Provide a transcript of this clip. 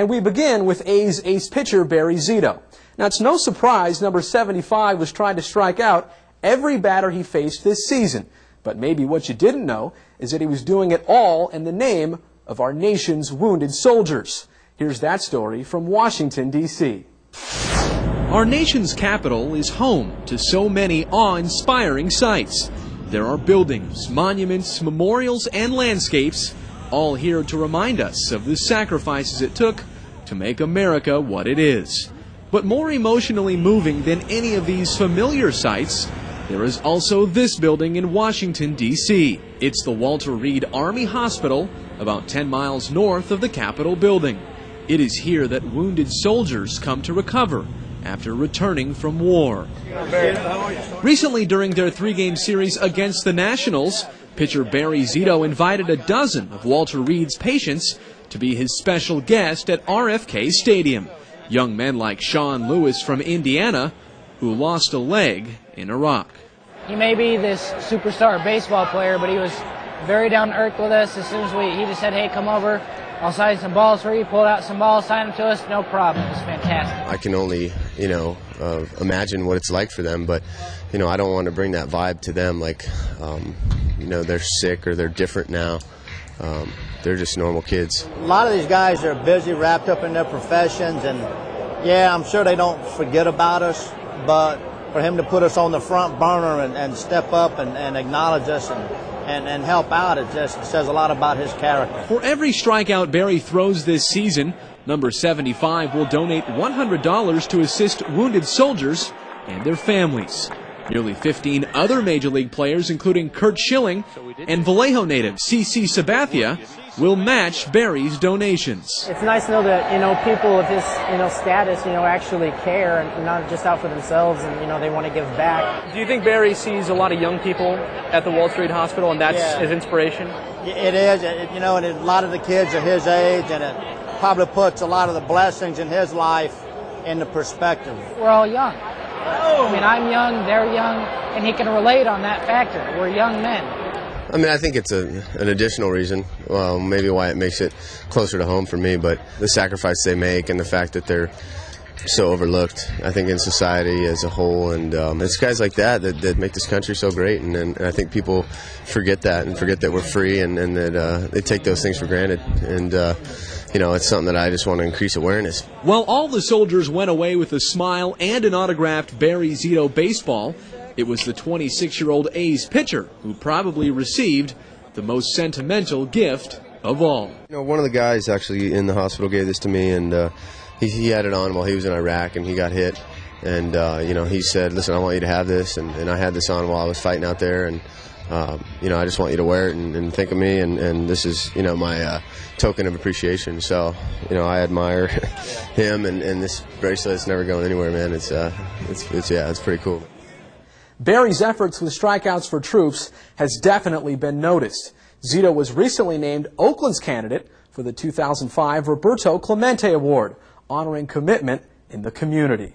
And we begin with A's ace pitcher Barry Zito. Now, it's no surprise number 75 was trying to strike out every batter he faced this season. But maybe what you didn't know is that he was doing it all in the name of our nation's wounded soldiers. Here's that story from Washington, D.C. Our nation's capital is home to so many awe-inspiring sights. There are buildings, monuments, memorials, and landscapes, all here to remind us of the sacrifices it took to make America what it is. But more emotionally moving than any of these familiar sights, there is also this building in Washington, D.C. It's the Walter Reed Army Hospital, about 10 miles north of the Capitol building. It is here that wounded soldiers come to recover after returning from war. Recently, during their 3-game series against the Nationals, pitcher Barry Zito invited a dozen of Walter Reed's patients to be his special guest at RFK Stadium. Young men like Sean Lewis from Indiana, who lost a leg in Iraq. He may be this superstar baseball player, but he was very down to earth with us. As soon as he just said, "Hey, come over, I'll sign some balls for you," pulled out some balls, signed them to us, no problem. It was fantastic. I can only, imagine what it's like for them, but, I don't want to bring that vibe to them like, they're sick or they're different now. They're just normal kids. A lot of these guys are busy, wrapped up in their professions, and yeah, I'm sure they don't forget about us, but for him to put us on the front burner and step up and acknowledge us and help out, it just says a lot about his character. For every strikeout Barry throws this season, number 75 will donate $100 to assist wounded soldiers and their families. Nearly 15 other Major League players, including Curt Schilling and Vallejo native CC Sabathia, will match Barry's donations. It's nice to know that, people of his, status, actually care and not just out for themselves and, they want to give back. Do you think Barry sees a lot of young people at the Walter Reed Hospital and that's his inspiration? It is, and a lot of the kids are his age, and it probably puts a lot of the blessings in his life into perspective. We're all young. I'm young, they're young, and he can relate on that factor. We're young men. I think it's an additional reason, maybe why it makes it closer to home for me, but the sacrifice they make and the fact that they're so overlooked, I think, in society as a whole, and it's guys like that make this country so great, and I think people forget that and forget that we're free and that they take those things for granted, and it's something that I just want to increase awareness. While all the soldiers went away with a smile and an autographed Barry Zito baseball, it was the 26-year-old A's pitcher who probably received the most sentimental gift of all. One of the guys actually in the hospital gave this to me, and he had it on while he was in Iraq and he got hit. And, he said, "Listen, I want you to have this." And I had this on while I was fighting out there. And, I just want you to wear it and think of me. And this is, my token of appreciation. So, I admire him. And this bracelet's never going anywhere, man. It's pretty cool. Barry's efforts with Strikeouts for Troops has definitely been noticed. Zito was recently named Oakland's candidate for the 2005 Roberto Clemente Award, honoring commitment in the community.